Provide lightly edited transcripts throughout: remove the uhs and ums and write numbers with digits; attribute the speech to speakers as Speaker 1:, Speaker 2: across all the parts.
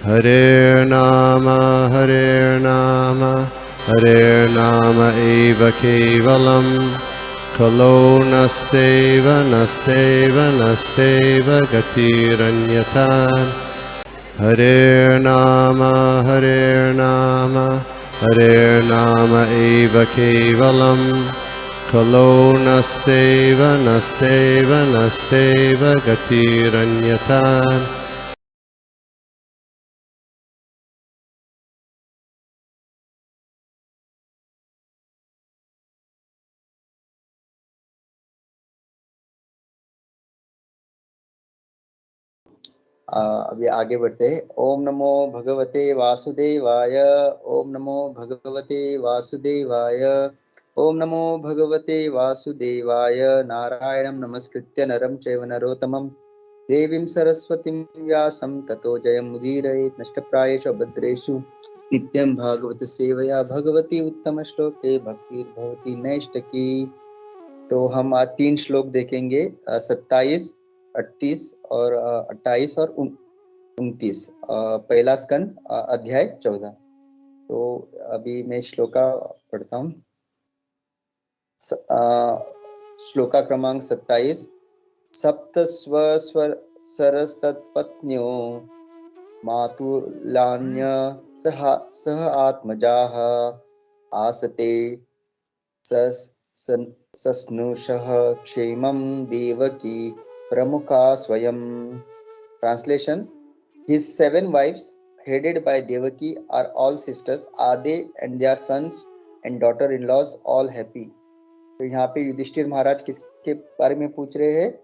Speaker 1: Hare Nama, Hare Nama eva kevalam, Kalo nasteva, nasteva, nasteva gatiranyata. Hare Nama, Hare Nama, Hare Nama eva kevalam, Kalo nasteva, nasteva, nasteva gatiranyata.
Speaker 2: अभी आगे बढ़ते हैं। ओम नमो भगवते वासुदेवाय। ओम नमो भगवते वासुदेवाय। ओम नमो भगवते वासुदेवाय। नारायणं नमस्कृत्य नरं चैव नरोत्तमं देवीं सरस्वतीं व्यासं ततो जयमुदीरयेत्। नष्टप्रायेषु भद्रेषु नित्यं भागवत सेवया भगवती उत्तम श्लोके भक्तिर्भवती नैष्टकी। तो हम आज 3 श्लोक देखेंगे, 27, 38 और 28 और 29। पहला स्कंद, अध्याय 14। तो अभी मैं श्लोका पढ़ता हूँ। श्लोका क्रमांक 27। सप्त स्वस्वर सरस्तत्पत्न्यो मातुलान्य सह आत्मजाः आसते सस्नुषः क्षेमं देवकी प्रमुखा स्वयं। Translation: His 7 wives, headed by Devaki, are all sisters. Are they and their sons and daughter-in-laws all happy? तो यहाँ पे युधिष्ठिर महाराज किसके बारे में पूछ रहे हैं?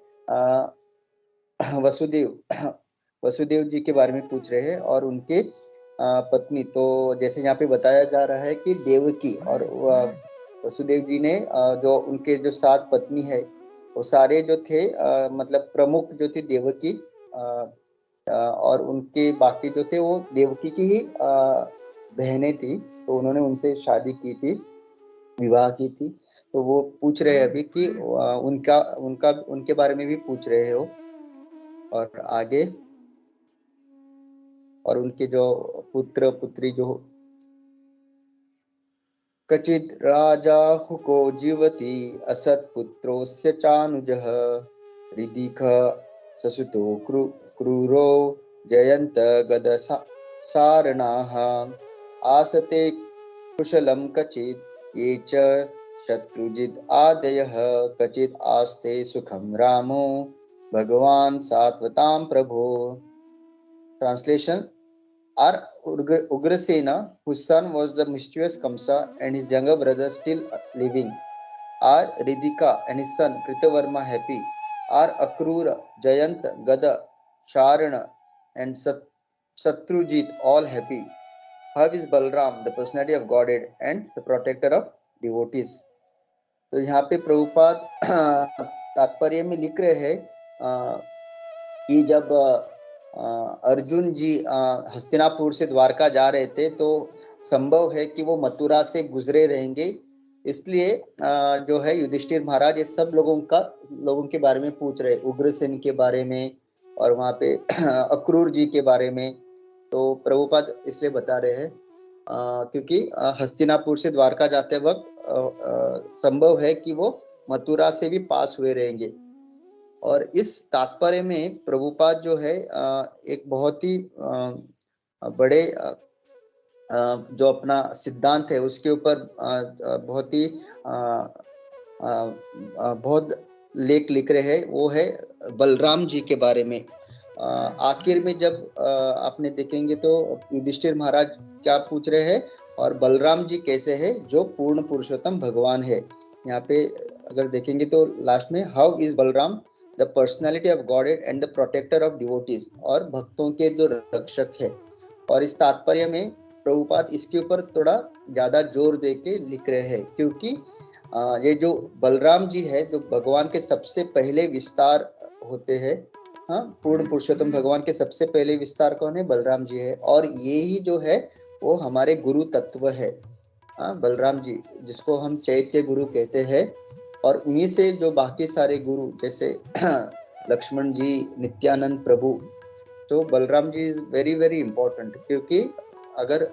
Speaker 2: वसुदेव जी के बारे में पूछ रहे हैं और उनके पत्नी। तो जैसे यहाँ पे बताया जा रहा है कि देवकी और वसुदेव जी ने जो उनके जो 7 पत्नी है वो सारे जो थे, मतलब प्रमुख जो थी देवकी, और उनके बाकी जो थे वो देवकी की ही बहनें थी। तो उन्होंने उनसे शादी की थी, विवाह की थी। तो वो पूछ रहे हैं अभी कि उनके बारे में भी पूछ रहे हो। और आगे, और उनके जो पुत्र पुत्री जो कचिद राजा हुको जीवति असत्पुत्रोस्य चानुजः ऋदिख ससुतो क्रूरो जयंत गद सारणाः आसते कुशलं कचिद ये च शत्रुजिद आदयः कचिद आस्ते सुखम रामो भगवान सात्वतां प्रभो। Translation: Our Ugrasena, whose son was the mischievous Kamsa and his younger brother still living, are Ridhika and his son Kritavarma happy, are Akrura, Jayant, Gada, Sharana and Satrujit all happy. How is Balram, the personality of Godhead and the protector of devotees? तो यहाँ पे प्रभुपाद तात्पर्य में लिख रहे हैं कि जब अर्जुन जी हस्तिनापुर से द्वारका जा रहे थे तो संभव है कि वो मथुरा से गुजरे रहेंगे। इसलिए जो है युधिष्ठिर महाराज ये सब लोगों के बारे में पूछ रहे, उग्रसेन के बारे में और वहाँ पे अक्रूर जी के बारे में। तो प्रभुपाद इसलिए बता रहे हैं क्योंकि हस्तिनापुर से द्वारका जाते वक्त संभव है कि वो मथुरा से भी पास हुए रहेंगे। और इस तात्पर्य में प्रभुपाद जो है एक बहुत ही बड़े जो अपना सिद्धांत है उसके ऊपर बहुत ही बहुत लेख लिख रहे हैं। वो है बलराम जी के बारे में। आखिर में जब आपने देखेंगे तो युधिष्ठिर महाराज क्या पूछ रहे हैं और बलराम जी कैसे है जो पूर्ण पुरुषोत्तम भगवान है। यहाँ पे अगर देखेंगे तो लास्ट में how is Balaram the personality of Godhead and the protector of devotees, और भक्तों के जो रक्षक है। और इस तात्पर्य में प्रभुपाद इसके ऊपर थोड़ा ज्यादा जोर दे के लिख रहे हैं क्योंकि ये जो बलराम जी है जो भगवान के सबसे पहले विस्तार होते हैं। हाँ, पूर्ण पुरुषोत्तम भगवान के सबसे पहले विस्तार कौन है? बलराम जी है। और ये ही जो है वो हमारे गुरु तत्व है। बलराम जी जिसको हम चैत्य गुरु कहते हैं। और उन्हीं से जो बाकी सारे गुरु जैसे लक्ष्मण जी, नित्यानंद प्रभु, तो Balram ji is very very important, क्योंकि अगर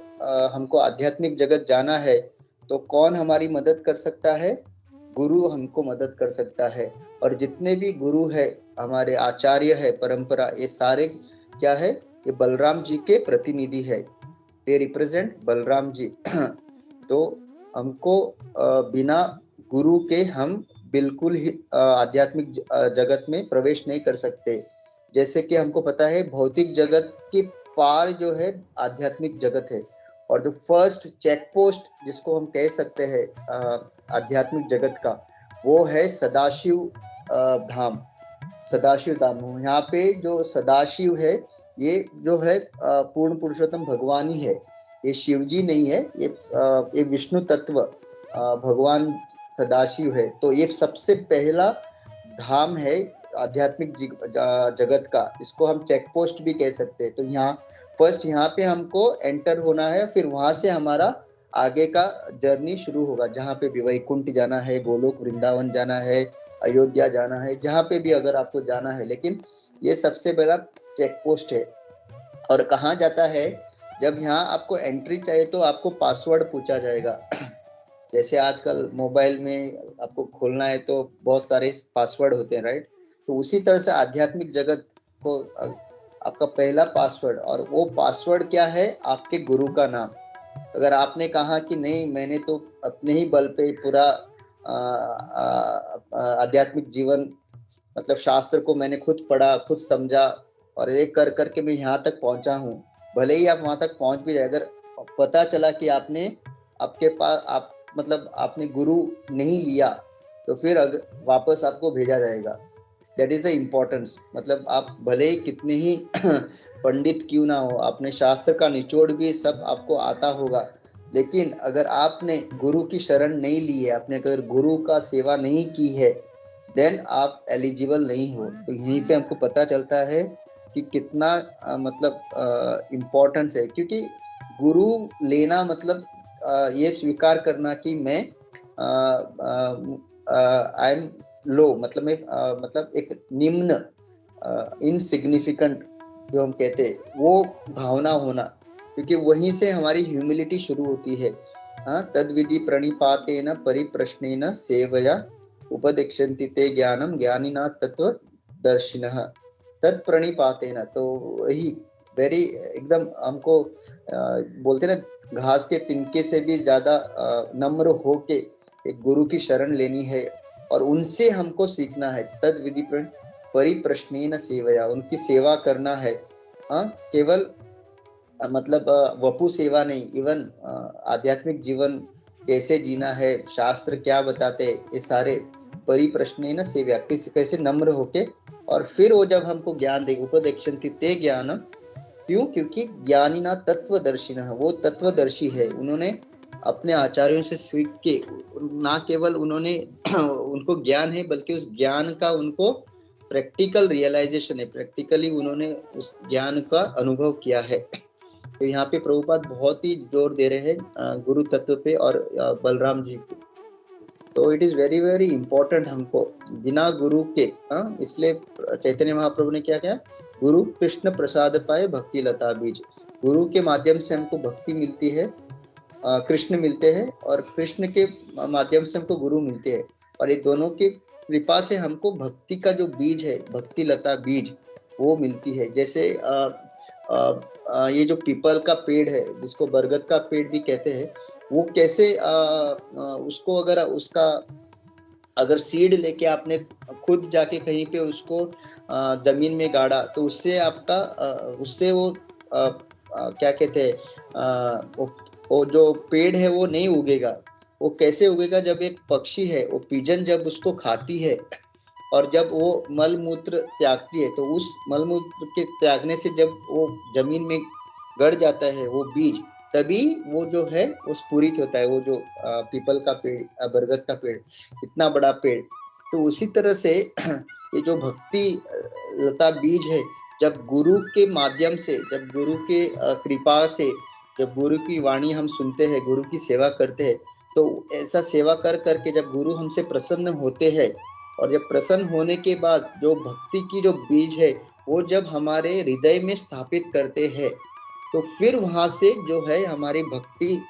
Speaker 2: हमको आध्यात्मिक जगत जाना है तो कौन हमारी मदद कर सकता है? गुरु हमको मदद कर सकता है। और जितने भी गुरु है, हमारे आचार्य है, परंपरा, ये सारे क्या है? ये बलराम जी के प्रतिनिधि है, दे रिप्रेजेंट बलराम जी। तो हमको बिना गुरु के हम बिल्कुल ही आध्यात्मिक जगत में प्रवेश नहीं कर सकते। जैसे कि हमको पता है भौतिक जगत के पार जो है आध्यात्मिक जगत है, और जो फर्स्ट चेक पोस्ट जिसको हम कह सकते हैं आध्यात्मिक जगत का, वो है सदाशिव धाम। सदाशिव धाम, यहाँ पे जो सदाशिव है, ये जो है पूर्ण पुरुषोत्तम भगवान ही है, ये शिव जी नहीं है, ये विष्णु तत्व भगवान सदाशिव है। तो ये सबसे पहला धाम है आध्यात्मिक जगत का, इसको हम चेक पोस्ट भी कह सकते हैं। तो यहाँ फर्स्ट यहाँ पे हमको एंटर होना है, फिर वहां से हमारा आगे का जर्नी शुरू होगा, जहाँ पे भी वैकुंठ जाना है, गोलोक वृंदावन जाना है, अयोध्या जाना है, जहाँ पे भी अगर आपको जाना है। लेकिन ये सबसे बड़ा चेक पोस्ट है। और कहाँ जाता है? जब यहाँ आपको एंट्री चाहिए तो आपको पासवर्ड पूछा जाएगा। जैसे आजकल मोबाइल में आपको खोलना है तो बहुत सारे पासवर्ड होते हैं, राइट? तो उसी तरह से आध्यात्मिक जगत को आपका पहला पासवर्ड, और वो पासवर्ड क्या है? आपके गुरु का नाम। अगर आपने कहा कि नहीं, मैंने तो अपने ही बल पे पूरा आध्यात्मिक जीवन, मतलब शास्त्र को मैंने खुद पढ़ा, खुद समझा, और एक कर करके मैं यहाँ तक पहुंचा हूँ, भले ही आप वहां तक पहुंच भी जाए, अगर पता चला कि आपके पास मतलब आपने गुरु नहीं लिया, तो फिर वापस आपको भेजा जाएगा। That is the importance. मतलब आप भले ही कितने ही पंडित क्यों ना हो, आपने शास्त्र का निचोड़ भी सब आपको आता होगा, लेकिन अगर आपने गुरु की शरण नहीं ली है, आपने अगर गुरु का सेवा नहीं की है, देन आप एलिजिबल नहीं हो। तो यहीं पे हमको पता चलता है कि कितना मतलब इम्पोर्टेंस है, क्योंकि गुरु लेना मतलब ये स्वीकार करना कि मैं आई एम लो, मतलब मैं मतलब एक निम्न, इनसिग्निफिकेंट जो हम कहते हैं, वो भावना होना, क्योंकि वहीं से हमारी ह्यूमिलिटी शुरू होती है। तद विधि प्रणिपातेन परिप्रश्नेन सेवया उपदेक्षन्ति ते ज्ञानम ज्ञानिना तत्वदर्शिनः तत् प्रणिपातेन। तो वही वेरी एकदम हमको बोलते ना, घास के तिनके से भी ज्यादा नम्र होके एक गुरु की शरण लेनी है, और उनसे हमको सीखना है। तद विधि परिप्रश्नेन सेवया, उनकी सेवा करना है। केवल मतलब वपु सेवा नहीं, इवन आध्यात्मिक जीवन कैसे जीना है, शास्त्र क्या बताते हैं, ये सारे परिप्रश्नेन सेवया, कैसे नम्र होके, और फिर वो जब हमको ज्ञान दे, उपदेक्षन्ति ते ज्ञानम। क्यों? क्योंकि ज्ञानिना तत्वदर्शिनः, वो तत्वदर्शी है, उन्होंने अपने आचार्यों से सीख के, ना केवल उन्होंने उनको ज्ञान है, बल्कि उस ज्ञान का उनको प्रैक्टिकल रियलाइजेशन है, प्रैक्टिकली उन्होंने उस ज्ञान का अनुभव किया है। तो यहाँ पे प्रभुपाद बहुत ही जोर दे रहे हैं गुरु तत्व पे और बलराम जी पे। तो it is very very important हमको बिना गुरु के, इसलिए चैतन्य महाप्रभु ने क्या किया? गुरु कृष्ण प्रसाद पाए भक्ति लता बीज। गुरु के माध्यम से हमको भक्ति मिलती है, कृष्ण मिलते हैं, और कृष्ण के माध्यम से हमको गुरु मिलते हैं, और ये दोनों की कृपा से हमको भक्ति का जो बीज है, भक्ति लता बीज, वो मिलती है। जैसे ये जो पीपल का पेड़ है, जिसको बरगद का पेड़ भी कहते हैं, वो कैसे उसको अगर सीड लेके आपने खुद जाके कहीं पे उसको जमीन में गाड़ा, तो उससे आपका उससे वो क्या कहते हैं, वो जो पेड़ है वो नहीं उगेगा। वो कैसे उगेगा? जब एक पक्षी है, वो पिजन जब उसको खाती है, और जब वो मल मूत्र त्यागती है, तो उस मल मूत्र के त्यागने से जब वो जमीन में गड़ जाता है वो बीज, तभी वो जो है वो स्फुरित होता है, वो जो पीपल का पेड़, बरगद का पेड़, इतना बड़ा पेड़। तो उसी तरह से ये जो भक्ति लता बीज है, जब गुरु के माध्यम से, जब गुरु के कृपा से, जब गुरु की वाणी हम सुनते हैं, गुरु की सेवा करते हैं, तो ऐसा सेवा कर करके जब गुरु हमसे प्रसन्न होते हैं, और जब प्रसन्न होने के बाद जो भक्ति की जो बीज है वो जब हमारे हृदय में स्थापित करते हैं, तो फिर वहां से जो है हमारी भक्ति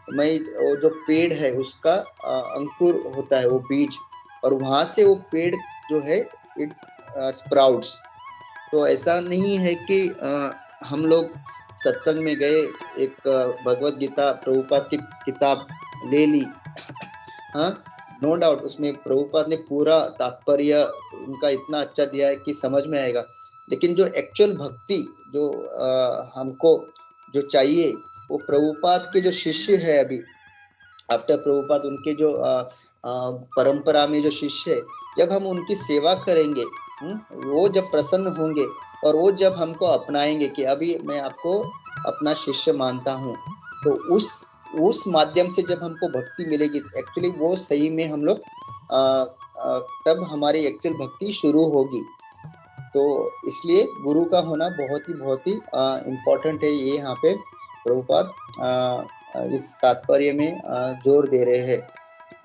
Speaker 2: में वो जो पेड़ है उसका अंकुर होता है, वो बीज, और वहां से वो पेड़ जो है इट स्प्राउट्स। तो ऐसा नहीं है कि हम लोग सत्संग में गए, एक भगवत गीता प्रभुपाद की किताब ले ली, हाँ, नो डाउट उसमें प्रभुपाद ने पूरा तात्पर्य उनका इतना अच्छा दिया है कि समझ में आएगा, लेकिन जो एक्चुअल भक्ति जो हमको जो चाहिए, वो प्रभुपाद के जो शिष्य है अभी आफ्टर प्रभुपाद, उनके जो परंपरा में जो शिष्य है, जब हम उनकी सेवा करेंगे, वो जब प्रसन्न होंगे और वो जब हमको अपनाएंगे कि अभी मैं आपको अपना शिष्य मानता हूँ, तो उस माध्यम से जब हमको भक्ति मिलेगी, एक्चुअली वो सही में हम लोग तब हमारी एक्चुअल भक्ति शुरू होगी। तो इसलिए गुरु का होना बहुत ही इम्पोर्टेंट है, ये यहाँ पे प्रभुपाद इस तात्पर्य में जोर दे रहे हैं।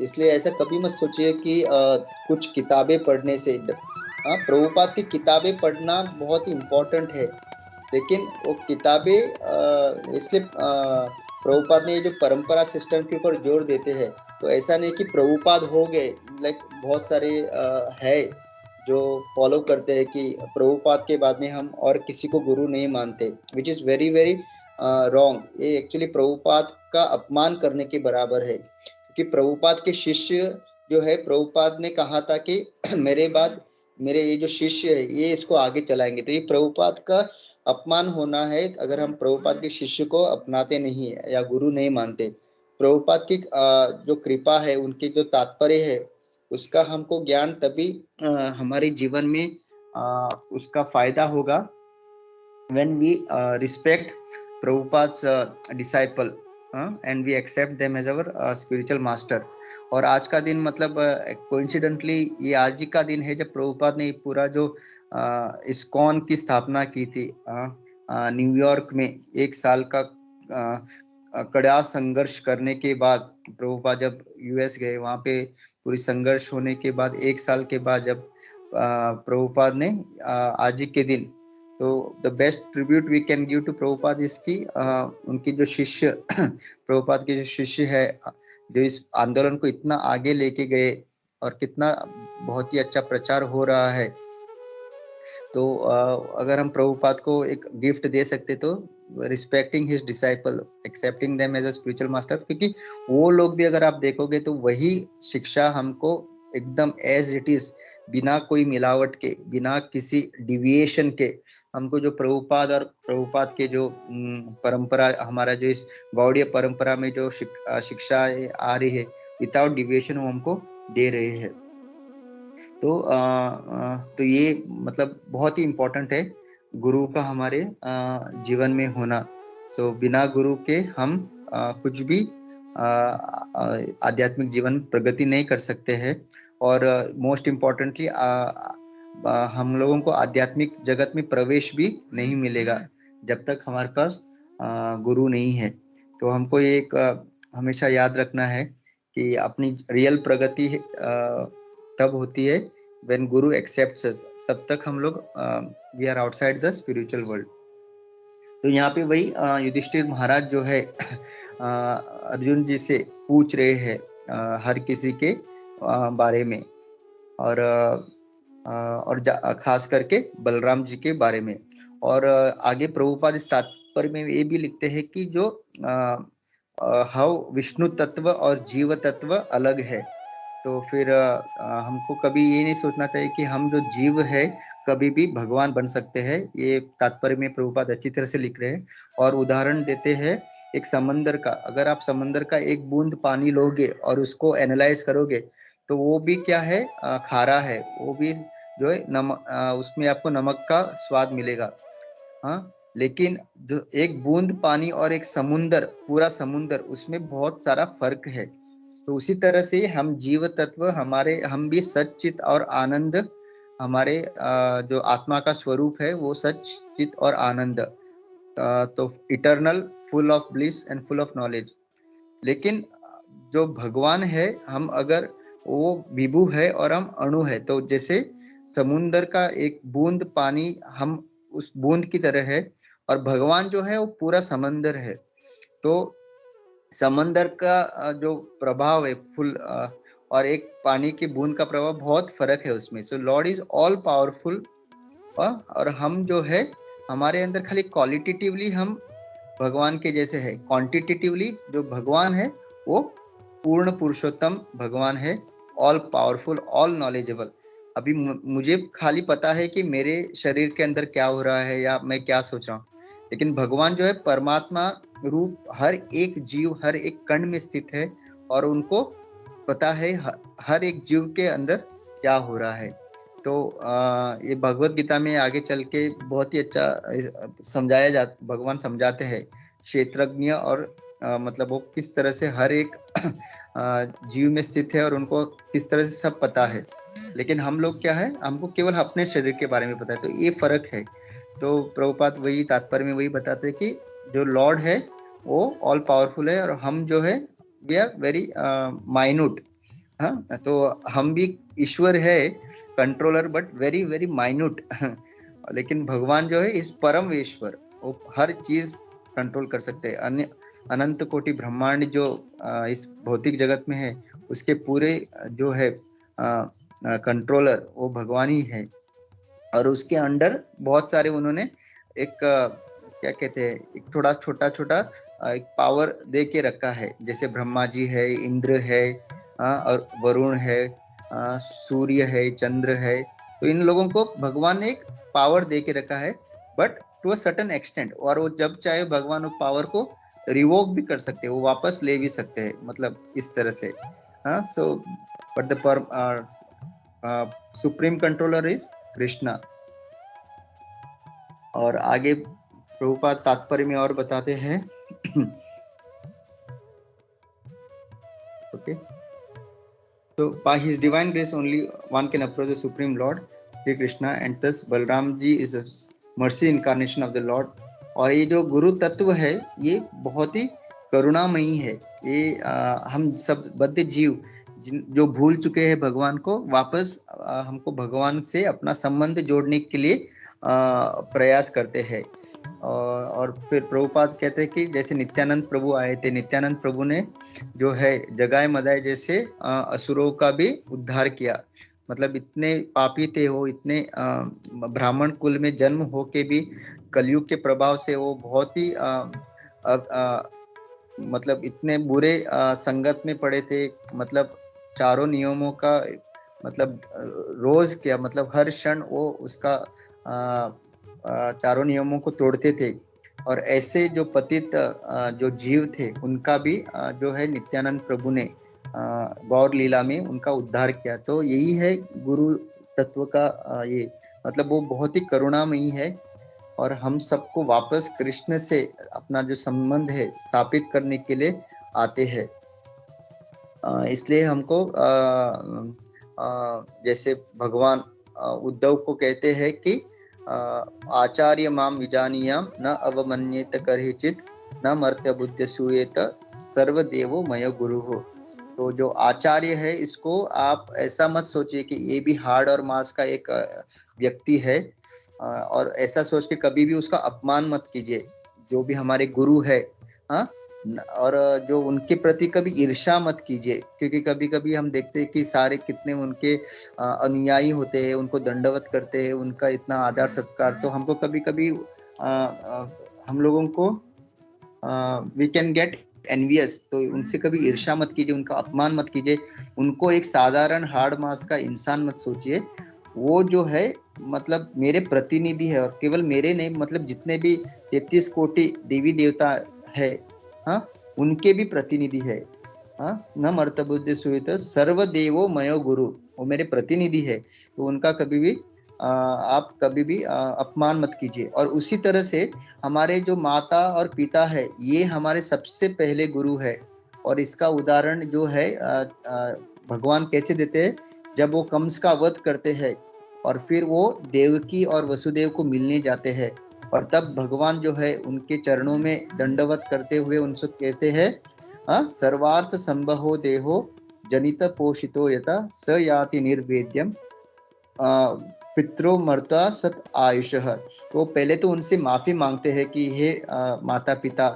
Speaker 2: इसलिए ऐसा कभी मत सोचिए कि कुछ किताबें पढ़ने से, प्रभुपाद की किताबें पढ़ना बहुत ही इम्पोर्टेंट है, लेकिन वो किताबें इसलिए प्रभुपाद ने ये जो परंपरा सिस्टम के ऊपर जोर देते हैं, तो ऐसा नहीं कि प्रभुपाद हो गए, लाइक बहुत सारे है जो फॉलो करते हैं कि प्रभुपाद के बाद में हम और किसी को गुरु नहीं मानते, which is very very wrong. ये एक्चुअली प्रभुपाद का अपमान करने के बराबर है, क्योंकि प्रभुपाद के शिष्य जो है, प्रभुपाद ने कहा था कि मेरे बाद मेरे ये जो शिष्य है ये इसको आगे चलाएंगे, तो ये प्रभुपाद का अपमान होना है अगर हम प्रभुपाद के शिष्य को अपनाते नहीं है या गुरु नहीं मानते। प्रभुपाद की जो कृपा है, उनके जो तात्पर्य है, उसका हमको ज्ञान तभी हमारे जीवन में उसका फायदा होगा when we respect Prabhupada's disciple and we accept them as our spiritual master। और आज का दिन मतलब कोइंसिडेंटली ये आज ही का दिन है जब प्रभुपाद ने पूरा जो इस्कॉन की स्थापना की थी न्यूयॉर्क में। एक साल का कड़ा संघर्ष करने के बाद प्रभुपाद जब यूएस गए, वहां पे पूरी संघर्ष होने के बाद एक साल के बाद जब प्रभुपाद ने आज ही के दिन, तो the best tribute we can give to Prabhupada इसकी उनकी जो शिष्य प्रभुपाद के जो शिष्य है, जो इस आंदोलन को इतना आगे लेके गए और कितना बहुत ही अच्छा प्रचार हो रहा है। तो अगर हम प्रभुपाद को एक गिफ्ट दे सकते तो respecting his disciple, accepting them as a spiritual master, क्योंकि वो लोग भी अगर आप देखोगे तो वही शिक्षा हमको एकदम एज इट इज, बिना कोई मिलावट के, बिना किसी डिविएशन के, हमको जो प्रभुपाद और प्रभुपाद के जो परंपरा, हमारा जो इस गौड़ीय परंपरा में जो शिक्षा आ रही है, विदाउट डिविएशन वो हमको दे रहे हैं। तो ये मतलब बहुत ही इम्पोर्टेंट है गुरु का हमारे जीवन में होना। सो बिना गुरु के हम कुछ भी आध्यात्मिक जीवन प्रगति नहीं कर सकते हैं। और मोस्ट इम्पोर्टेंटली हम लोगों को आध्यात्मिक जगत में प्रवेश भी नहीं मिलेगा जब तक हमारे पास गुरु नहीं है। तो हमको ये एक हमेशा याद रखना है कि अपनी रियल प्रगति तब होती है when guru accepts us, तब तक हम लोग we are outside the spiritual world। तो यहाँ पे वही युधिष्ठिर महाराज जो है अर्जुन जी से पूछ रहे हैं हर किसी के बारे में, और खास करके बलराम जी के बारे में। और आगे प्रभुपाद इस तात्पर्य में ये भी लिखते हैं कि जो हाउ विष्णु तत्व और जीव तत्व अलग है। तो फिर हमको कभी ये नहीं सोचना चाहिए कि हम जो जीव है कभी भी भगवान बन सकते हैं। ये तात्पर्य में प्रभुपाद अच्छी तरह से लिख रहे हैं और उदाहरण देते हैं एक समंदर का। अगर आप समंदर का एक बूंद पानी लोगे और उसको एनालाइज करोगे तो वो भी क्या है, खारा है, वो भी जो है नमक, उसमें आपको नमक का स्वाद मिलेगा। हाँ, लेकिन जो एक बूंद पानी और एक समुंदर, पूरा समुंदर, उसमें बहुत सारा फर्क है। तो उसी तरह से हम जीव तत्व, हम भी सच्चित और आनंद, हमारे जो आत्मा का स्वरूप है वो सच्चित और आनंद, तो eternal, full of bliss and full of knowledge. लेकिन जो भगवान है, हम अगर वो विभु है और हम अणु है, तो जैसे समुंदर का एक बूंद पानी हम उस बूंद की तरह है, और भगवान जो है वो पूरा समंदर है। तो समंदर का जो प्रभाव है फुल, और एक पानी की बूंद का प्रभाव, बहुत फर्क है उसमें। सो लॉर्ड इज ऑल पावरफुल। और हम जो है, हमारे अंदर खाली क्वालिटेटिवली हम भगवान के जैसे है, क्वांटिटेटिवली जो भगवान है वो पूर्ण पुरुषोत्तम भगवान है, ऑल पावरफुल, ऑल नॉलेजेबल। अभी मुझे खाली पता है कि मेरे शरीर के अंदर क्या हो रहा है या मैं क्या सोच रहा हूँ, लेकिन भगवान जो है परमात्मा रूप हर एक जीव, हर एक कण में स्थित है, और उनको पता है हर एक जीव के अंदर क्या हो रहा है। तो ये भगवत गीता में आगे चल के बहुत ही अच्छा समझाया जा, भगवान समझाते हैं क्षेत्रज्ञ, और मतलब वो किस तरह से हर एक जीव में स्थित है और उनको किस तरह से सब पता है। लेकिन हम लोग क्या है, हमको केवल अपने शरीर के बारे में पता है, तो ये फर्क है। तो प्रभुपाद वही तात्पर्य में वही बताते हैं कि जो लॉर्ड है वो ऑल पावरफुल है, और हम जो है वी आर वेरी माइन्यूट। हाँ, तो हम भी ईश्वर है, controller, but very very minute. लेकिन भगवान जो है इस परम ईश्वर, वो हर चीज कंट्रोल कर सकते हैं। अन्य अनंत कोटि ब्रह्मांड जो इस भौतिक जगत में है, उसके पूरे जो है कंट्रोलर वो भगवान ही है। और उसके अंडर बहुत सारे उन्होंने एक क्या कहते हैं, एक थोड़ा छोटा छोटा एक पावर दे के रखा है, जैसे ब्रह्मा जी है, इंद्र है, और वरुण है, सूर्य है, चंद्र है। तो इन लोगों को भगवान ने एक पावर दे के रखा है, but to a certain extent. और वो जब चाहे भगवान वो पावर को रिवोक भी कर सकते हैं, वो वापस ले भी सकते हैं, मतलब इस तरह से। हाँ, so but the supreme controller is Krishna. और आगे प्रभुपाद तात्पर्य में और बताते हैं। Okay, so by his divine grace only one can approach the supreme lord Sri Krishna, and thus Balram ji is a mercy incarnation of the Lord। और ये जो गुरु तत्व है ये बहुत ही करुणामयी है। ये हम सब बद्ध जीव जो भूल चुके हैं भगवान को, वापस हमको भगवान से अपना संबंध जोड़ने के लिए प्रयास करते हैं। और फिर प्रभुपाद कहते हैं कि जैसे नित्यानंद प्रभु आए थे, नित्यानंद प्रभु ने जो है जगाए मदाए जैसे असुरों का भी उद्धार किया। मतलब इतने पापी थे वो, इतने ब्राह्मण कुल में जन्म हो के भी कलयुग के प्रभाव से वो बहुत ही मतलब इतने बुरे संगत में पड़े थे। मतलब चारों नियमों का मतलब रोज क्या, मतलब हर क्षण वो उसका चारों नियमों को तोड़ते थे। और ऐसे जो पतित जो जीव थे उनका भी जो है नित्यानंद प्रभु ने गौर लीला में उनका उद्धार किया। तो यही है गुरु तत्व का ये मतलब वो बहुत ही करुणामयी है, और हम सबको वापस कृष्ण से अपना जो संबंध है स्थापित करने के लिए आते हैं। इसलिए हमको जैसे भगवान उद्धव को कहते हैं कि आचार्य माम विजानीयाम न अवमन्येत करहिचित न मर्त्य बुद्ध सूयेत सर्वदेवो मय गुरु हो। तो जो आचार्य है इसको आप ऐसा मत सोचिए कि ये भी हाड़ और मांस का एक व्यक्ति है, और ऐसा सोच के कभी भी उसका अपमान मत कीजिए। जो भी हमारे गुरु है, हाँ, और जो उनके प्रति कभी ईर्ष्या मत कीजिए, क्योंकि कभी कभी हम देखते हैं कि सारे कितने उनके अनुयायी होते हैं, उनको दंडवत करते हैं, उनका इतना आदर सत्कार। तो हमको कभी कभी हम लोगों को वी कैन गेट एनवियस। तो उनसे कभी ईर्ष्या मत कीजिए, उनका अपमान मत कीजिए, उनको एक साधारण हाड़ मांस का इंसान मत सोचिए। वो जो है मतलब मेरे प्रतिनिधि है, और केवल मेरे नहीं, मतलब जितने भी 33 कोटि देवी देवता है, हाँ, उनके भी प्रतिनिधि है। हाँ, न मर्तबुद्ध सुहित सर्वदेवो मयो गुरु, वो मेरे प्रतिनिधि है। तो उनका कभी भी आप कभी भी अपमान मत कीजिए। और उसी तरह से हमारे जो माता और पिता है ये हमारे सबसे पहले गुरु है। और इसका उदाहरण जो है भगवान कैसे देते हैं, जब वो कंस का वध करते हैं और फिर वो देवकी और वसुदेव को मिलने जाते हैं, और तब भगवान जो है उनके चरणों में दंडवत करते हुए उनसे कहते हैं सर्वार्थ संभहो देहो जनित पोषितो यथा स याति निर्वेद्यम पितरो मर्ता सत आयुषः। तो पहले तो उनसे माफी मांगते हैं कि हे माता पिता,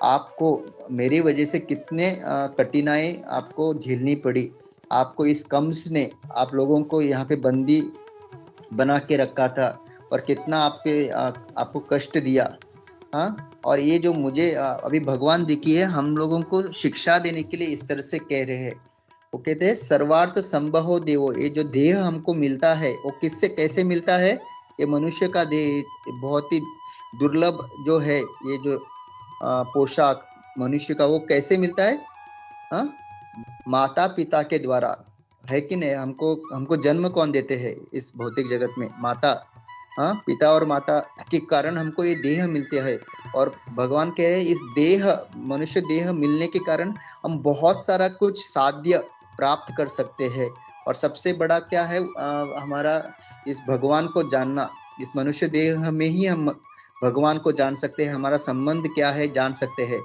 Speaker 2: आपको मेरी वजह से कितने कठिनाई आपको झेलनी पड़ी। आपको इस कंस ने आप लोगों को यहाँ पे बंदी बना के रखा था और कितना आप पे आपको कष्ट दिया। हाँ, और ये जो मुझे अभी भगवान दिखी है, हम लोगों को शिक्षा देने के लिए इस तरह से कह रहे हैं। वो कहते हैं सर्वार्थ संभव देवो, ये जो देह हमको मिलता है वो किससे कैसे मिलता है? ये मनुष्य का देह बहुत ही दुर्लभ जो है, ये जो पोशाक मनुष्य का, वो कैसे मिलता है? हाँ, माता पिता के द्वारा, है कि नहीं? हमको हमको जन्म कौन देते हैं इस भौतिक जगत में? माता। हाँ, पिता और माता के कारण हमको ये देह मिलते हैं। और भगवान कह रहे हैं इस देह, मनुष्य देह मिलने के कारण हम बहुत सारा कुछ साध्य प्राप्त कर सकते हैं। और सबसे बड़ा क्या है? हमारा इस भगवान को जानना। इस मनुष्य देह में ही हम भगवान को जान सकते हैं, हमारा संबंध क्या है जान सकते हैं।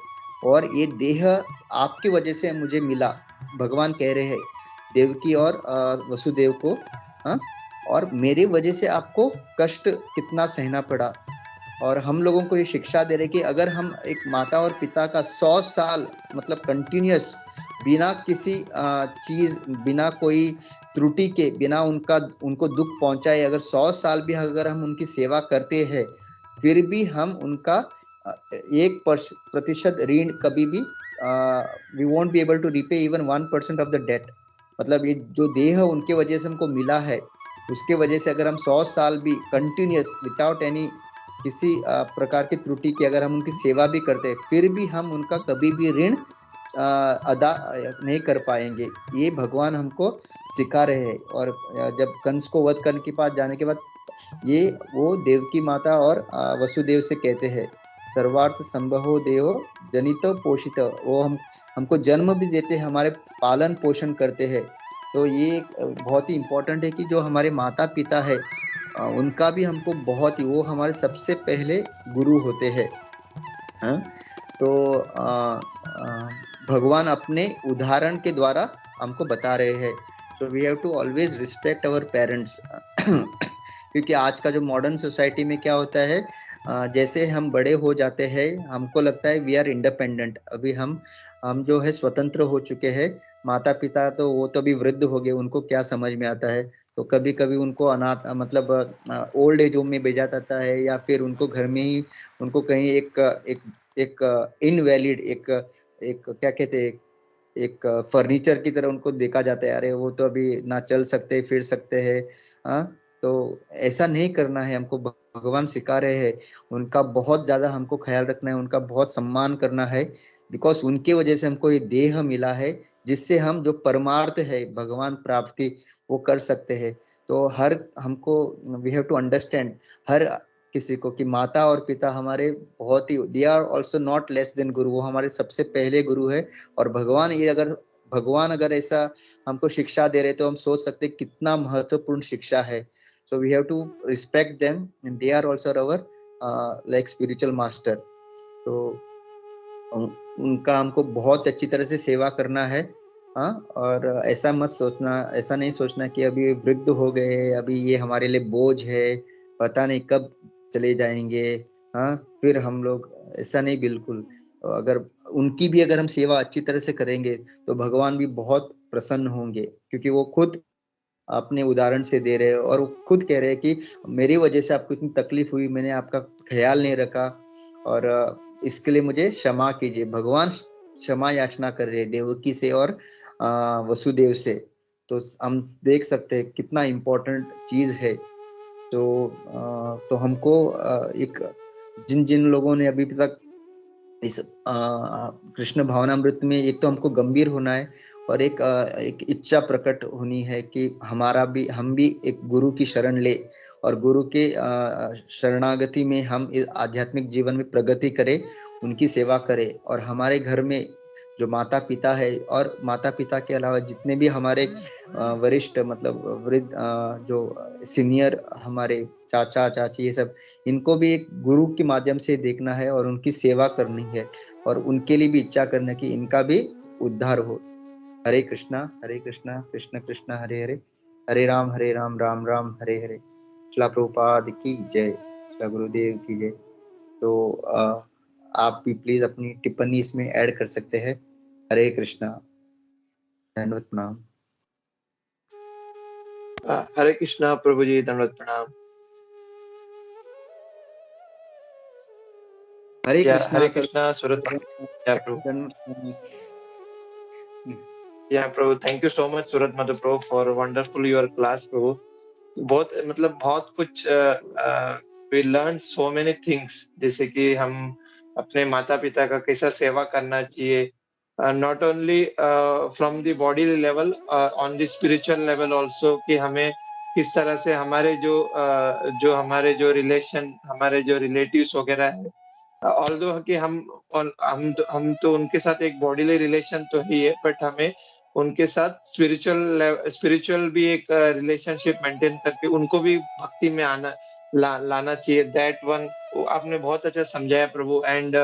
Speaker 2: और ये देह आपकी वजह से मुझे मिला, भगवान कह रहे हैं देवकी और वसुदेव को। हाँ, और मेरी वजह से आपको कष्ट कितना सहना पड़ा। और हम लोगों को ये शिक्षा दे रहे कि अगर हम एक माता और पिता का 100 साल मतलब कंटिन्यूअस, बिना किसी चीज, बिना कोई त्रुटि के, बिना उनको दुख पहुंचाए, अगर 100 साल भी अगर हम उनकी सेवा करते हैं, फिर भी हम उनका 1% ऋण कभी भी we won't be able to repay even 1% of the debt. मतलब ये जो देह उनके वजह से हमको मिला है, उसके वजह से अगर हम 100 साल भी कंटिन्यूअस विदाउट एनी किसी प्रकार की त्रुटि की अगर हम उनकी सेवा भी करते हैं, फिर भी हम उनका कभी भी ऋण अदा नहीं कर पाएंगे। ये भगवान हमको सिखा रहे हैं। और जब कंस को वध करने के पास जाने के बाद ये वो देवकी माता और वसुदेव से कहते हैं सर्वार्थ संभव देव जनित पोषित, वो हमको जन्म भी देते हैं, हमारे पालन पोषण करते हैं। तो ये बहुत ही इम्पोर्टेंट है कि जो हमारे माता पिता है, उनका भी हमको बहुत ही, वो हमारे सबसे पहले गुरु होते हैं। हाँ? तो भगवान अपने उदाहरण के द्वारा हमको बता रहे हैं। So we have to always respect our parents. क्योंकि आज का जो मॉडर्न सोसाइटी में क्या होता है, जैसे हम बड़े हो जाते हैं हमको लगता है वी आर इंडिपेंडेंट, अभी हम जो है स्वतंत्र हो चुके हैं। माता पिता तो वो तो अभी वृद्ध हो गए, उनको क्या समझ में आता है? तो कभी कभी उनको अनाथ मतलब ओल्ड एज होम में भेजा जाता है, या फिर उनको घर में ही उनको कहीं एक एक एक इनवैलिड एक एक क्या कहते हैं, एक फर्नीचर की तरह उनको देखा जाता है, अरे वो तो अभी ना चल सकते फिर सकते हैं। हाँ, तो ऐसा नहीं करना है हमको, भगवान सिखा रहे हैं। उनका बहुत ज्यादा हमको ख्याल रखना है, उनका बहुत सम्मान करना है, बिकॉज उनके वजह से हमको ये देह मिला है, जिससे हम जो परमार्थ है भगवान प्राप्ति वो कर सकते हैं। तो हर हमको वी हैव टू अंडरस्टैंड हर किसी को कि माता और पिता हमारे बहुत ही, they are also not less than guru, वो हमारे सबसे पहले गुरु है। और भगवान अगर ऐसा हमको शिक्षा दे रहे तो हम सोच सकते कितना महत्वपूर्ण शिक्षा है। So we have to respect them and they are also our like spiritual master. तो उनका हमको बहुत अच्छी तरह से सेवा करना है। हाँ, और ऐसा मत सोचना, ऐसा नहीं सोचना कि अभी वृद्ध हो गए, अभी ये हमारे लिए बोझ है, पता नहीं कब चले जाएंगे। हाँ, फिर हम लोग, ऐसा नहीं बिल्कुल। अगर उनकी भी अगर हम सेवा अच्छी तरह से करेंगे तो भगवान भी बहुत प्रसन्न होंगे, क्योंकि वो खुद अपने उदाहरण से दे रहे हैं और वो खुद कह रहे हैं कि मेरी वजह से आपको इतनी तकलीफ हुई, मैंने आपका ख्याल नहीं रखा, और इसके लिए मुझे क्षमा कीजिए। भगवान क्षमा याचना कर रहे हैं देवकी से और वसुदेव से। तो हम देख सकते हैं कितना इम्पोर्टेंट चीज है। तो हमको एक जिन जिन लोगों ने अभी तक इस कृष्ण भावनामृत में, एक तो हमको गंभीर होना है, और एक इच्छा प्रकट होनी है कि हम भी एक गुरु की शरण ले, और गुरु के शरणागति में हम इस आध्यात्मिक जीवन में प्रगति करें, उनकी सेवा करें। और हमारे घर में जो माता पिता है, और माता पिता के अलावा जितने भी हमारे वरिष्ठ मतलब वृद्ध जो सीनियर हमारे चाचा चाची ये सब, इनको भी एक गुरु के माध्यम से देखना है और उनकी सेवा करनी है, और उनके लिए भी इच्छा करना कि इनका भी उद्धार हो। हरे कृष्णा कृष्ण कृष्ण हरे हरे, हरे राम राम राम हरे हरे। श्रील प्रभुपाद की जय, श्रील गुरुदेव की जय। तो आप भी प्लीज अपनी टिप्पणी इसमें ऐड कर सकते हैं। हरे कृष्णा, धन्यवाद, प्रणाम।
Speaker 3: हरे कृष्णा प्रभु जी, दंडवत प्रणाम।
Speaker 2: हरे
Speaker 3: या
Speaker 2: कृष्णा
Speaker 3: हरे
Speaker 2: सर।
Speaker 3: कृष्णा सूरत। या प्रभु, या Prabhu, thank you so much Surat Madhu Prabhu for wonderful your class Prabhu. बहुत मतलब बहुत कुछ we learn so many things, जैसे कि हम अपने माता पिता का कैसा सेवा करना चाहिए, not only from the body level, on the spiritual level also, कि हमें किस तरह से हमारे जो हमारे जो रिलेशन, हमारे जो रिलेटिव्स वगैरह है, ऑल्दो कि हम तो उनके साथ एक बॉडीली रिलेशन तो ही है, बट हमें उनके साथ स्पिरिचुअल भी एक रिलेशनशिप मेंटेन करके उनको भी भक्ति में लाना चाहिए। दैट वन आपने बहुत अच्छा समझाया प्रभु। एंड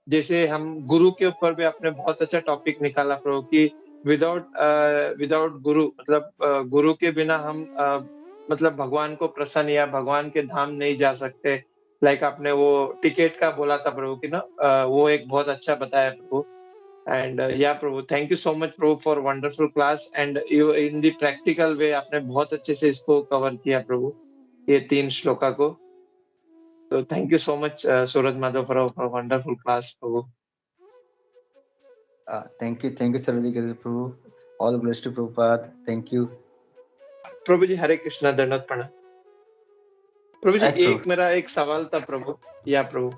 Speaker 3: जैसे हम गुरु के ऊपर भी आपने बहुत अच्छा टॉपिक निकाला प्रभु, कि विदाउट गुरु, मतलब गुरु के बिना हम मतलब भगवान को प्रसन्न या भगवान के धाम नहीं जा सकते। लाइक आपने वो टिकट का बोला था प्रभु की ना, वो एक बहुत अच्छा बताया प्रभु। एंड या Prabhu, thank you so much Prabhu for wonderful class. And you in the practical way आपने बहुत अच्छे से इसको कवर किया प्रभु, ये 3 श्लोका को। तो thank you so much Suraj Madhav for wonderful class Prabhu.
Speaker 2: Thank you सर्वधिक Prabhu. All glories to Prabhupada. Thank you
Speaker 3: Prabhu ji, Hare Krishna, दंडवत प्रणाम। प्रभु जी,
Speaker 2: एस प्रभु।
Speaker 3: मेरा एक सवाल था प्रभु। या प्रभु,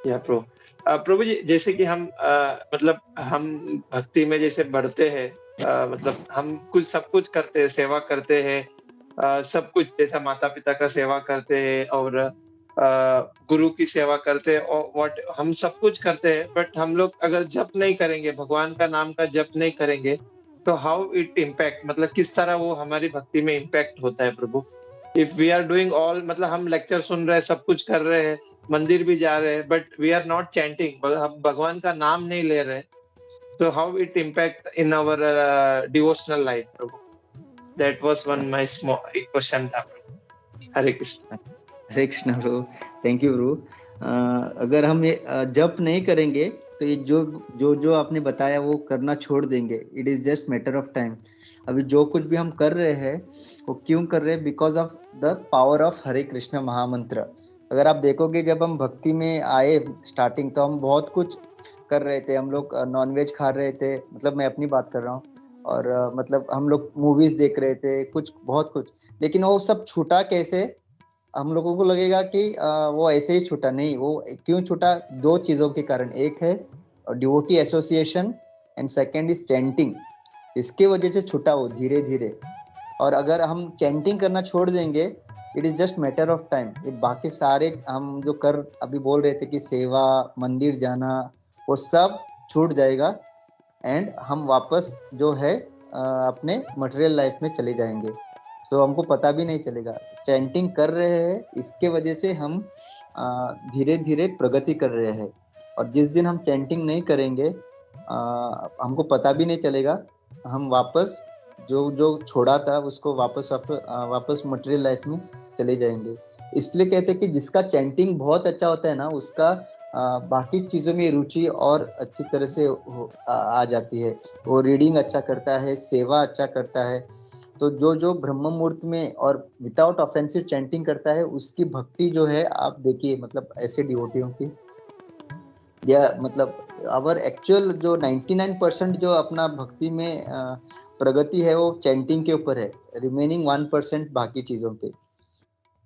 Speaker 3: या प्रभु, प्रभु जी, जैसे कि हम मतलब हम भक्ति में जैसे बढ़ते हैं, मतलब हम सब कुछ करते हैं, सेवा करते हैं, सब कुछ जैसा माता पिता का सेवा करते हैं और गुरु की सेवा करते हैं, और व्हाट हम सब कुछ करते हैं, बट हम लोग अगर जप नहीं करेंगे, भगवान का नाम का जप नहीं करेंगे, तो हाउ इट इम्पैक्ट, मतलब किस तरह वो हमारी भक्ति में इम्पैक्ट होता है Prabhu. If we are doing all, मतलब हम लेक्चर सुन रहे हैं, सब कुछ कर रहे हैं, मंदिर भी जा रहे हैं, but we are not chanting, हम भगवान का नाम नहीं ले रहे, तो how it impact in our devotional life Prabhu. That was one my small एक क्वेश्चन था प्रभु। हरे कृष्ण।
Speaker 2: हरे कृष्णा प्रभु। Thank you Prabhu. अगर हम ये जप नहीं करेंगे तो ये जो जो जो आपने बताया वो करना छोड़ देंगे। It is just matter of time. अभी जो कुछ भी हम कर रहे हैं वो क्यों कर रहे हैं? Because of the power of Hare Krishna महामंत्र। अगर आप देखोगे जब हम भक्ति में आए स्टार्टिंग, तो हम बहुत कुछ कर रहे थे। हम लोग नॉनवेज खा रहे थे, मतलब मैं अपनी बात कर रहा हूँ, और मतलब हम लोग मूवीज देख रहे थे, कुछ बहुत कुछ। लेकिन वो सब छूटा कैसे? हम लोगों को लगेगा कि वो ऐसे ही छूटा, नहीं। वो क्यों छूटा? 2 चीजों के कारण। एक है devotee association and second is chanting. इसके वजह से छूटा वो धीरे धीरे। और अगर हम चैंटिंग करना छोड़ देंगे, it is just matter of time. ये बाकी सारे हम जो कर अभी बोल रहे थे कि सेवा, मंदिर जाना, वो सब छूट जाएगा एंड हम वापस जो है अपने मटेरियल लाइफ में चले जाएंगे। तो हमको पता भी नहीं चलेगा। चैंटिंग कर रहे हैं, इसके वजह से हम धीरे धीरे प्रगति कर रहे हैं। और जिस दिन हम चैंटिंग नहीं करेंगे, हमको पता भी नहीं चलेगा। हम वापस जो जो छोड़ा था उसको वापस मटेरियल लाइफ में चले जाएंगे। इसलिए कहते हैं कि जिसका चैंटिंग बहुत अच्छा होता है ना, उसका बाकी चीज़ों में रुचि और अच्छी तरह से आ जाती है। वो रीडिंग अच्छा करता है, सेवा अच्छा करता है। तो जो जो ब्रह्म मुहूर्त में और विदाउट ऑफेंसिव चैंटिंग करता है, उसकी भक्ति जो है, आप देखिए, मतलब ऐसे डिवोटियों की, या मतलब आवर एक्चुअल जो 99% जो अपना भक्ति में प्रगति है, वो चैंटिंग के ऊपर है। रिमेनिंग 1% बाकी चीज़ों पे।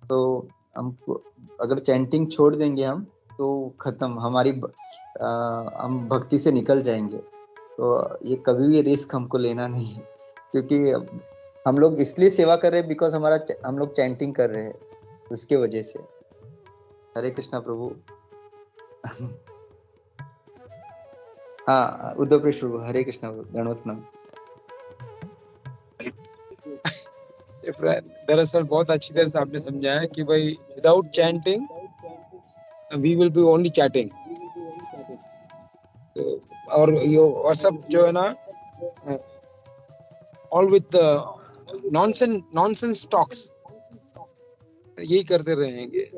Speaker 2: तो हमको अगर चैंटिंग छोड़ देंगे हम, तो खत्म, हम भक्ति से निकल जाएंगे। तो ये कभी भी रिस्क हमको लेना नहीं है, क्योंकि हम लोग इसलिए सेवा कर रहे हैं बिकॉज हम लोग चैंटिंग कर रहे हैं, उसके वजह से। हरे कृष्णा प्रभु। हाँ, उद्धव प्रभु, हरे कृष्णा प्रभु, दंडवत प्रणाम।
Speaker 4: दरअसल बहुत अच्छी तरह से आपने समझाया कि भाई without chanting we will be only chatting. और सब जो है ना, ऑल विथ नॉनसेंस टॉक्स। यही करते रहेंगे।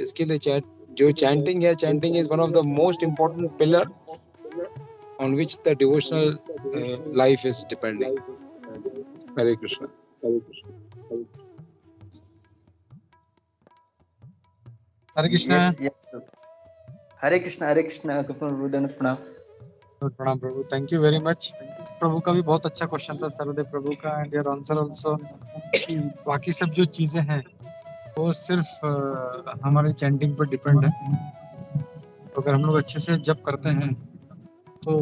Speaker 4: इसके लिए जो चैंटिंग है, chanting is one of the most important pillar on which the devotional life is depending. Hare Krishna.
Speaker 5: Hare Krishna.
Speaker 2: Yes, yes. हरे कृष्णा प्रभु दंड प्रणाम।
Speaker 5: प्रणाम प्रभु, थैंक यू वेरी मच। प्रभु का भी बहुत अच्छा क्वेश्चन था, सर्वदेव प्रभु का, एंड योर आंसर ऑल्सो। बाकी सब जो चीजें हैं वो सिर्फ हमारे चैंटिंग पर डिपेंड है। तो अगर हम लोग अच्छे से जप करते हैं तो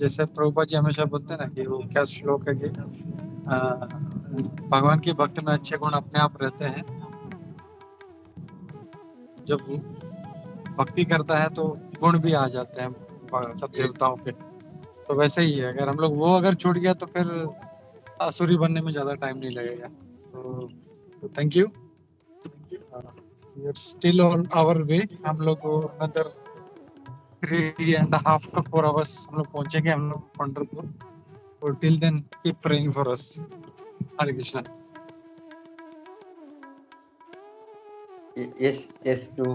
Speaker 5: जैसे प्रभुपाद जी हमेशा बोलते हैं ना कि वो क्या श्लोक है कि भगवान के भक्त में अच्छे गुण अपने आप रहते हैं। जब भक्ति करता है तो गुण भी आ जाते हैं सब देवताओं के। तो वैसे ही है, अगर हम लोग वो अगर छूट गया तो फिर असुरी बनने में ज्यादा टाइम नहीं लगेगा। तो thank you, we are still on our way. हम लोग अनदर 3.5 to 4 hours हम लोग पहुंचेंगे हम लोग पंढरपुर। तो till then keep praying for us. Hare Krishna.
Speaker 2: Yes yes Prabhu,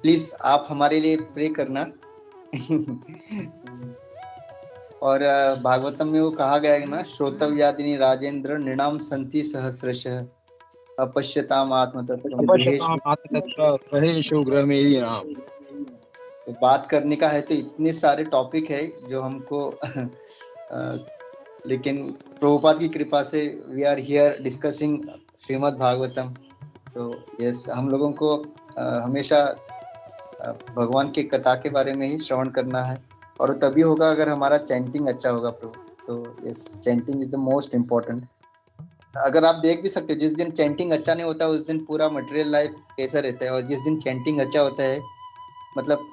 Speaker 2: please आप हमारे लिए प्रे करना। और भागवतम में वो कहा गया है ना, श्रोतव्यादिनी राजेंद्र नृणाम संति सहस्रशः अपश्यताम आत्मतत्त्वम्
Speaker 4: गृहेषु गृहमेदि राम।
Speaker 2: तो बात करने का है तो इतने सारे टॉपिक है जो हमको लेकिन प्रभुपाद की कृपा से we are here discussing Srimad Bhagavatam. तो यस, हम लोगों को हमेशा भगवान की कथा के बारे में ही श्रवण करना है, और तभी होगा अगर हमारा चैंटिंग अच्छा होगा प्रभु। तो yes, chanting is the most important. अगर आप देख भी सकते हो, जिस दिन चैंटिंग अच्छा नहीं होता उस दिन पूरा मटेरियल लाइफ कैसा रहता है, और जिस दिन चैंटिंग अच्छा होता है मतलब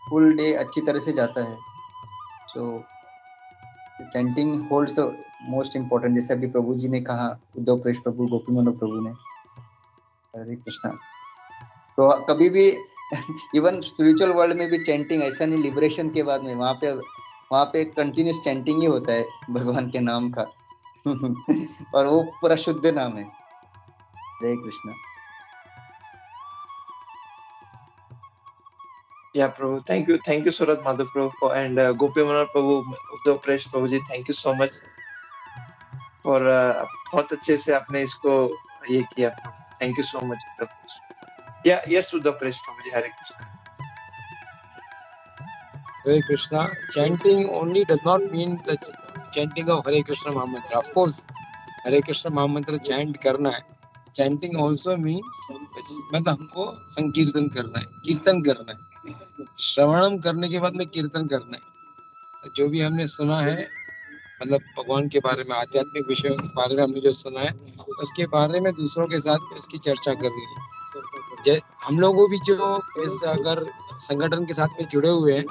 Speaker 2: फुल डे अच्छी तरह से जाता है। So chanting holds the most important, जैसे अभी प्रभु जी ने कहा, उद्धव प्रेष प्रभु, गोपी मनोहर प्रभु ने। हरे कृष्णा। तो कभी भी इवन स्पिरिचुअल वर्ल्ड में भी चैंटिंग, ऐसा नहीं लिबरेशन के बाद में वहाँ पे कंटिन्यूस चैंटिंग ही होता है भगवान के नाम का। और वो पूरा शुद्ध नाम है। हरे Krishna.
Speaker 3: Yeah, Prabhu. Thank you, Surat Madhav Prabhu, and Gopi Manor Prabhu, Uddhav Presh Prabhu ji. Thank you so much for बहुत अच्छे से आपने इसको ये किया प्रभु। Thank you so much, Uddhav Presh. Yeah, yes, Uddhav Presh Prabhu ji. Hare Krishna.
Speaker 4: Hare Krishna. Chanting only does not mean the chanting of Hare Krishna Mahamantra. Of course, Hare Krishna Mahamantra chant करना है. Chanting also means मतलब हमको संकीर्तन करना है, कीर्तन करना है. श्रवणम करने के बाद में कीर्तन करना है. जो भी हमने सुना है, मतलब भगवान के बारे में, आध्यात्मिक विषयों के बारे में हमने जो सुना है, उसके बारे में दूसरों के साथ उसकी चर्चा करनी है. हम लोग भी जो इस अगर संगठन के साथ में जुड़े हुए हैं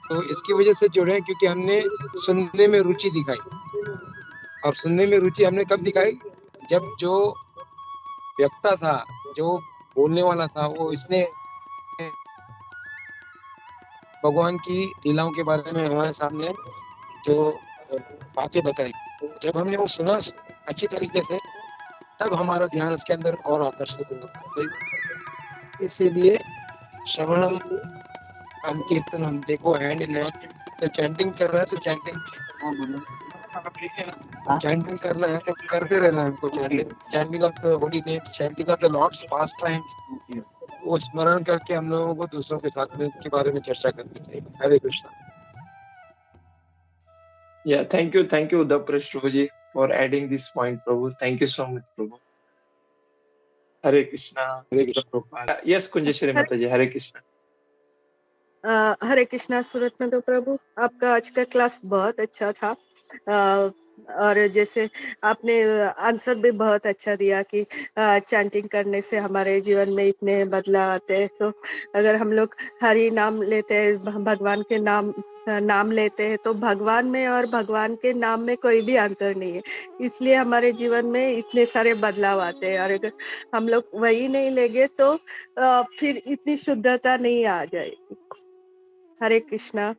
Speaker 4: तो इसकी वजह से जुड़े हैं क्योंकि हमने सुनने में रुचि दिखाई. और सुनने में रुचि हमने कब दिखाई? जब जो वक्ता था, जो बोलने वाला था, वो इसने भगवान की लीलाओं के बारे में हमारे सामने जो बातें बताई, जब हमने वो सुना अच्छी तरीके से, तब हमारा ध्यान उसके अंदर और आकर्षित हुआ. इसीलिए श्रवणम हम कीर्तन हम देखो हैंड इन हैंड. तो चैंटिंग कर रहा है तो चैंटिंग करना है तो करते रहना है हमको. Chanting of the holy name, chanting of the Lord's pastime, वो स्मरण करके हम लोगों को दूसरों के साथ में इसके बारे में चर्चा करनी चाहिए. हरे Krishna.
Speaker 3: Yeah, thank you, Uddhav Presh Prabhu ji, for adding this point, Prabhu. Thank you so much, Prabhu. Hare Krishna.
Speaker 4: Hare Krishna.
Speaker 3: Prabhupada. Yes, Kunjeshwari Mataji. Hare Krishna.
Speaker 6: हरे कृष्णा सूरत में तो प्रभु, आपका आज का क्लास बहुत अच्छा था. और जैसे आपने आंसर भी बहुत अच्छा दिया कि चैंटिंग करने से हमारे जीवन में इतने बदलाव आते हैं. तो अगर हम लोग हरि नाम लेते हैं, भगवान के नाम लेते हैं, तो भगवान में और भगवान के नाम में कोई भी अंतर नहीं है. इसलिए हमारे जीवन में इतने सारे बदलाव आते हैं. और अगर हम लोग वही नहीं लेंगे तो फिर इतनी शुद्धता नहीं आ जाएगी. हरे कृष्णा.